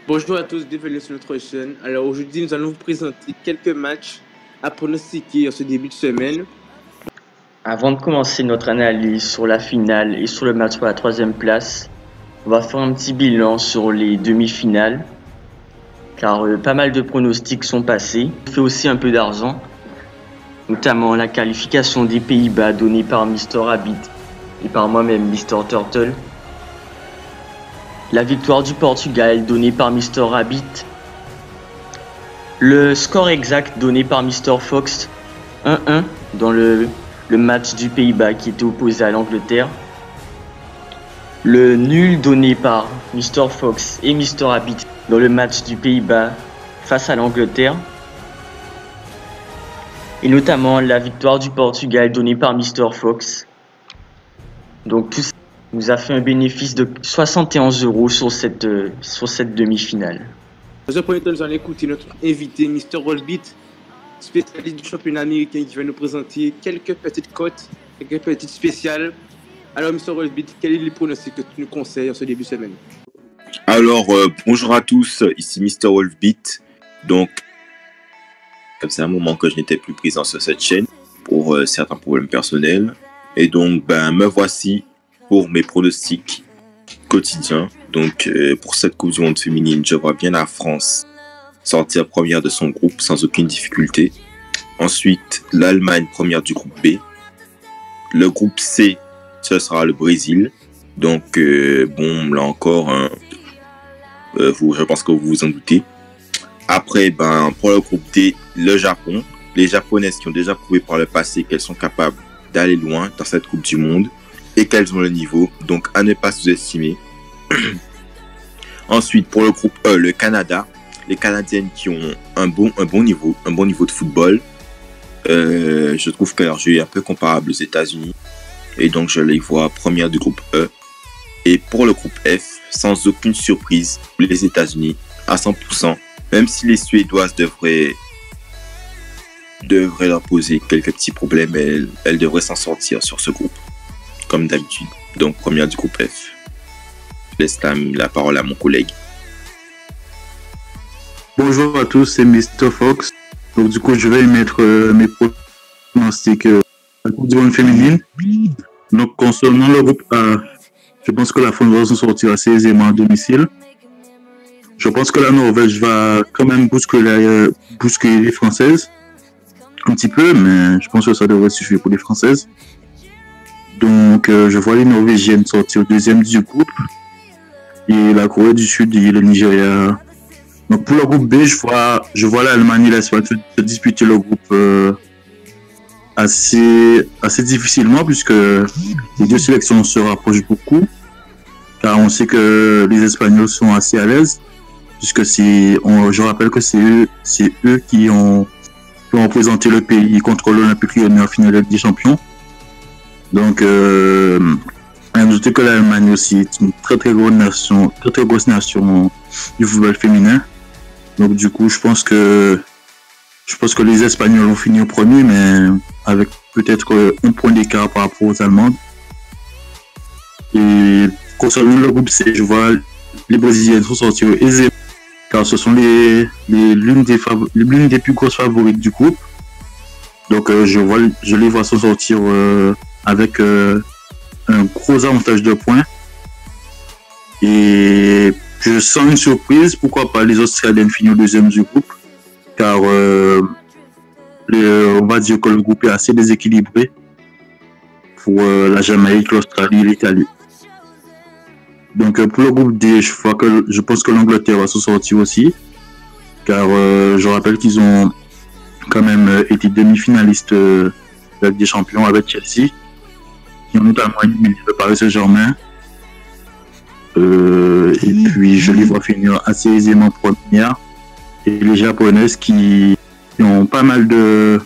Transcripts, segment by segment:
Bonjour à tous, bienvenue sur notre chaîne. Alors aujourd'hui, nous allons vous présenter quelques matchs à pronostiquer en ce début de semaine. Avant de commencer notre analyse sur la finale et sur le match pour la troisième place, on va faire un petit bilan sur les demi-finales, car pas mal de pronostics sont passés. On fait aussi un peu d'argent, notamment la qualification des Pays-Bas donnée par Mr. Rabbit et par moi-même Mr. Turtle. La victoire du Portugal donnée par Mr. Rabbit. Le score exact donné par Mr. Fox, 1-1 dans le match du Pays-Bas qui était opposé à l'Angleterre. Le nul donné par Mr. Fox et Mr. Rabbit dans le match du Pays-Bas face à l'Angleterre. Et notamment la victoire du Portugal donnée par Mr. Fox. Donc tout ça nous a fait un bénéfice de 71 € sur cette demi-finale. Dans un premier temps, nous allons écouter notre invité, Mr. Rollbit, spécialiste du championnat américain, qui va nous présenter quelques petites cotes, quelques petites spéciales. Alors, Mr. Rollbit, quel est le pronostic que tu nous conseilles en ce début de semaine? Alors, bonjour à tous, ici Mr. Wolfbeat. Donc, c'est un moment que je n'étais plus présent sur cette chaîne pour certains problèmes personnels. Et donc, me voici pour mes pronostics quotidiens. Donc, pour cette Coupe du Monde féminine, je vois bien la France sortir première de son groupe sans aucune difficulté. Ensuite, l'Allemagne première du groupe B. Le groupe C, ce sera le Brésil. Donc, bon, là encore, je pense que vous vous en doutez. Après, pour le groupe D, le Japon. Les Japonaises qui ont déjà prouvé par le passé qu'elles sont capables d'aller loin dans cette Coupe du Monde et qu'elles ont le niveau, donc à ne pas sous-estimer. Ensuite, pour le groupe E, le Canada. Les Canadiennes qui ont un bon niveau de football. Je trouve que leur jeu est un peu comparable aux États-Unis. Et donc, je les vois première du groupe E. Et pour le groupe F, sans aucune surprise, les États-Unis à 100%. Même si les Suédoises devraient leur poser quelques petits problèmes, elles devraient s'en sortir sur ce groupe, comme d'habitude. Donc, première du groupe F. Je laisse la parole à mon collègue. Bonjour à tous, c'est Mr. Fox. Donc, du coup, je vais mettre mes pronostics à la Coupe du Monde féminine. Donc, concernant le groupe A, je pense que la France va s'en sortir assez aisément à domicile. Je pense que la Norvège va quand même bousculer les Françaises. Un petit peu, mais je pense que ça devrait suffire pour les Françaises. Donc, je vois les Norvégiennes sortir deuxième du groupe. Et la Corée du Sud et le Nigeria. Donc, pour le groupe B, je vois l'Allemagne et l'Espagne se disputer le groupe assez difficilement, puisque les deux sélections se rapprochent beaucoup. Car on sait que les Espagnols sont assez à l'aise, puisque je rappelle que c'est eux qui ont représenté le pays contre l'Olympique Lyonnais en finale des champions. Donc, ajoutez que l'Allemagne aussi est une très grosse nation du football féminin. Donc, du coup, je pense que les Espagnols vont finir au premier, mais avec peut-être un point d'écart par rapport aux Allemandes. Et concernant le groupe C, je vois les Brésiliennes sont sortir aisément, car ce sont l'une des plus grosses favorites du groupe. Donc, je les vois s'en sortir avec un gros avantage de points. Et je sens une surprise, pourquoi pas les Australiennes finir deuxième du groupe, car on va dire que le groupe est assez déséquilibré pour la Jamaïque, l'Australie et l'Italie. Donc pour le groupe D, je pense que l'Angleterre va s'en sortir aussi, car je rappelle qu'ils ont quand même été demi-finalistes de la Ligue des Champions avec Chelsea, qui ont notamment éliminé le Paris Saint-Germain. Et puis je les vois finir assez aisément première. Et les Japonaises qui ont pas mal de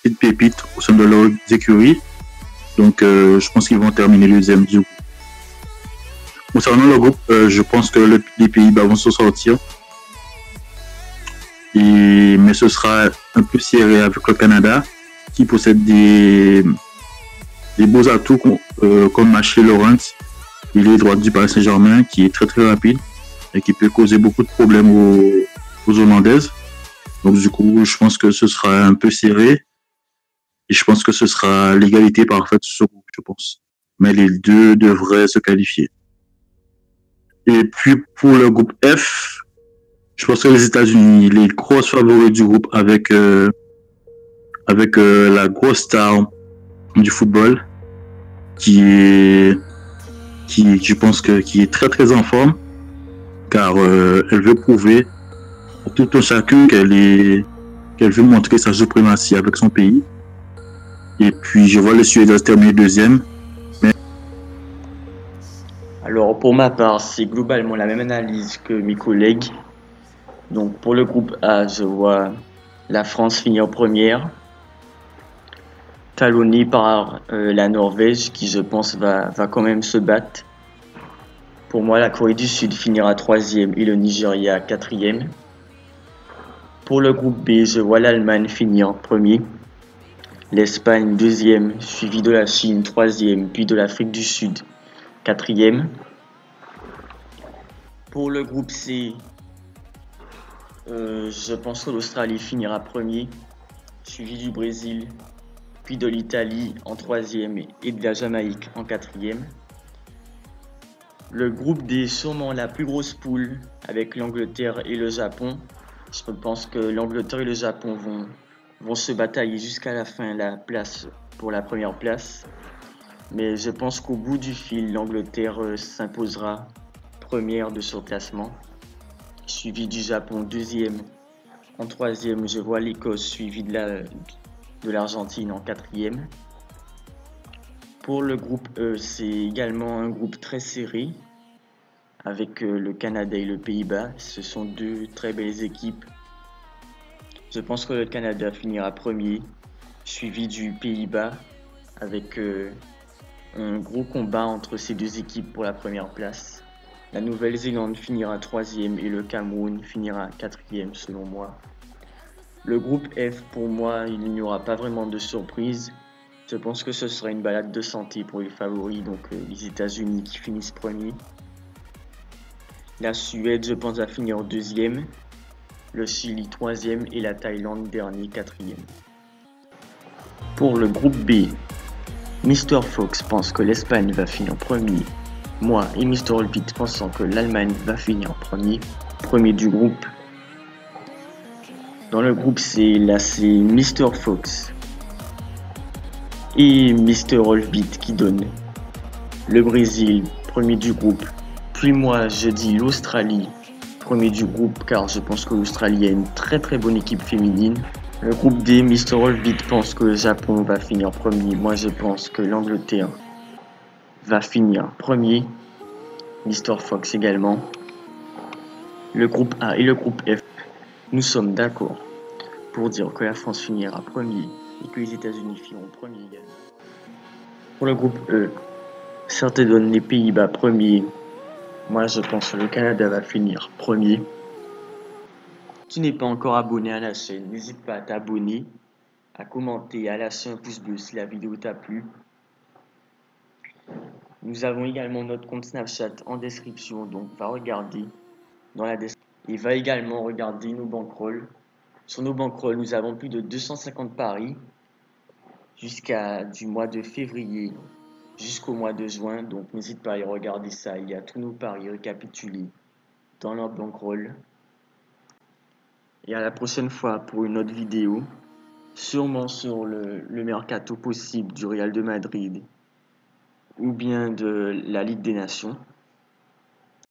petites pépites au sein de leur écurie. Donc je pense qu'ils vont terminer le deuxième du groupe. Concernant le groupe, je pense que les Pays-Bas vont s'en sortir. Mais ce sera un peu serré avec le Canada, qui possède des beaux atouts comme Ashley Lawrence, il est droit du Paris Saint-Germain, qui est très très rapide. et qui peut causer beaucoup de problèmes aux Hollandaises. Donc du coup, je pense que ce sera un peu serré et je pense que ce sera l'égalité parfaite sur ce groupe, je pense. Mais les deux devraient se qualifier. Et puis pour le groupe F, je pense que les États-Unis, les grosses favoris du groupe avec la grosse star du football qui je pense qui est très très en forme car elle veut prouver à tout un chacun qu'elle veut montrer sa suprématie avec son pays. Et puis je vois les Suédois terminer deuxième. Alors pour ma part, c'est globalement la même analyse que mes collègues. Donc pour le groupe A, je vois la France finir première, talonnée par la Norvège qui je pense va quand même se battre. Pour moi, la Corée du Sud finira troisième et le Nigeria quatrième. Pour le groupe B, je vois l'Allemagne finir premier, l'Espagne deuxième, suivi de la Chine troisième, puis de l'Afrique du Sud quatrième. Pour le groupe C, je pense que l'Australie finira premier, suivi du Brésil, puis de l'Italie en troisième et de la Jamaïque en quatrième. Le groupe D, sûrement la plus grosse poule avec l'Angleterre et le Japon. Je pense que l'Angleterre et le Japon vont se batailler jusqu'à la fin la place pour la première place. Mais je pense qu'au bout du fil, l'Angleterre s'imposera première de ce classement, suivi du Japon deuxième. En troisième, je vois l'Écosse suivi de l'Argentine en quatrième. Pour le groupe E, c'est également un groupe très serré avec le Canada et le Pays-Bas. Ce sont deux très belles équipes. Je pense que le Canada finira premier, suivi du Pays-Bas avec un gros combat entre ces deux équipes pour la première place. La Nouvelle-Zélande finira troisième et le Cameroun finira quatrième selon moi. Le groupe F, pour moi, il n'y aura pas vraiment de surprise. Je pense que ce sera une balade de santé pour les favoris, donc les États-Unis qui finissent premiers. La Suède, je pense, va finir deuxième. Le Chili troisième et la Thaïlande dernier, quatrième. Pour le groupe B, Mr. Fox pense que l'Espagne va finir premier. Moi et Mr. Olbit pensons que l'Allemagne va finir premier du groupe. Dans le groupe C, là c'est Mr. Fox et Mr. Olbit qui donne le Brésil premier du groupe. Puis moi je dis l'Australie premier du groupe car je pense que l'Australie a une très très bonne équipe féminine. Le groupe D, Mr. Olbit pense que le Japon va finir premier. Moi je pense que l'Angleterre va finir premier. Mr. Fox également. Le groupe A et le groupe F, nous sommes d'accord pour dire que la France finira premier et que les États-Unis finiront premier également. Pour le groupe E, certains donnent les Pays-Bas premiers. Moi je pense que le Canada va finir premier. Si tu n'es pas encore abonné à la chaîne, n'hésite pas à t'abonner, à commenter, à lâcher un pouce bleu si la vidéo t'a plu. Nous avons également notre compte Snapchat en description, donc va regarder dans la description. Et va également regarder nos bankrolls. Sur nos bankrolls, nous avons plus de 250 paris jusqu'à du mois de février jusqu'au mois de juin. Donc n'hésite pas à y regarder ça. Il y a tous nos paris récapitulés dans leur bankroll. Et à la prochaine fois pour une autre vidéo, sûrement sur le mercato possible du Real de Madrid ou bien de la Ligue des Nations.